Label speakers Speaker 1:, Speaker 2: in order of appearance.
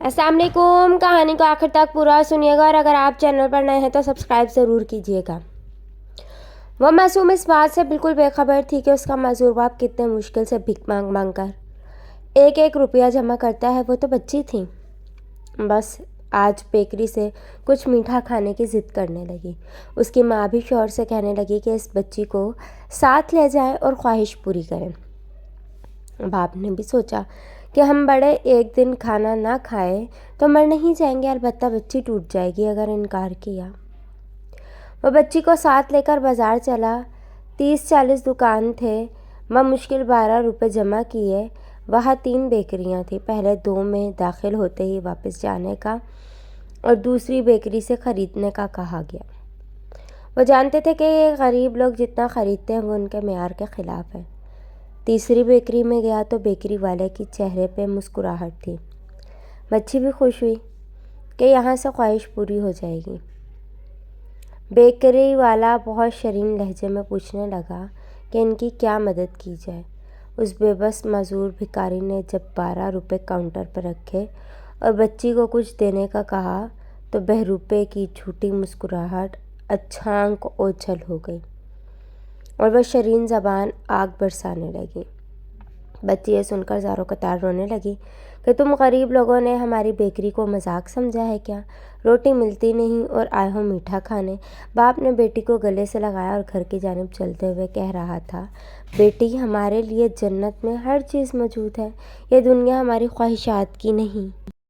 Speaker 1: अस्सलाम वालेकुम। कहानी को आखिर तक पूरा सुनिएगा और अगर आप चैनल पर नए हैं तो सब्सक्राइब ज़रूर कीजिएगा। वह मासूम इस बात से बिल्कुल बेखबर थी कि उसका मजूर बाप कितने मुश्किल से भीख मांग मांग कर एक एक रुपया जमा करता है। वो तो बच्ची थी, बस आज बेकरी से कुछ मीठा खाने की ज़िद करने लगी। उसकी माँ भी शौहर से कहने लगी कि इस बच्ची को साथ ले जाएं और ख्वाहिश पूरी करें। बाप ने भी सोचा कि हम बड़े एक दिन खाना ना खाए तो मर नहीं जाएंगे, अलबत्ता बच्ची टूट जाएगी अगर इनकार किया। वह बच्ची को साथ लेकर बाज़ार चला। 30-40 दुकान थे। वह मुश्किल 12 रुपये जमा किए। वहाँ 3 बेकरियाँ थीं। पहले 2 में दाखिल होते ही वापस जाने का और दूसरी बेकरी से ख़रीदने का कहा गया। वो जानते थे कि ये गरीब लोग जितना ख़रीदते हैं वो उनके मेयार के ख़िलाफ़ है। तीसरी बेकरी में गया तो बेकरी वाले की चेहरे पे मुस्कुराहट थी। बच्ची भी खुश हुई कि यहाँ से ख्वाहिश पूरी हो जाएगी। बेकरी वाला बहुत शरीन लहजे में पूछने लगा कि इनकी क्या मदद की जाए। उस बेबस मजूर भिखारी ने जब 12 रुपये काउंटर पर रखे और बच्ची को कुछ देने का कहा तो बहरूपे की झूठी मुस्कुराहट अचानक ओझल हो गई और वह शरीन ज़बान आग बरसाने लगी। बच्ची ये सुनकर ज़ारों कतार रोने लगी कि तुम गरीब लोगों ने हमारी बेकरी को मजाक समझा है क्या? रोटी मिलती नहीं और आए हो मीठा खाने। बाप ने बेटी को गले से लगाया और घर की जानिब चलते हुए कह रहा था, बेटी, हमारे लिए जन्नत में हर चीज़ मौजूद है। ये दुनिया हमारी ख्वाहिशात की नहीं।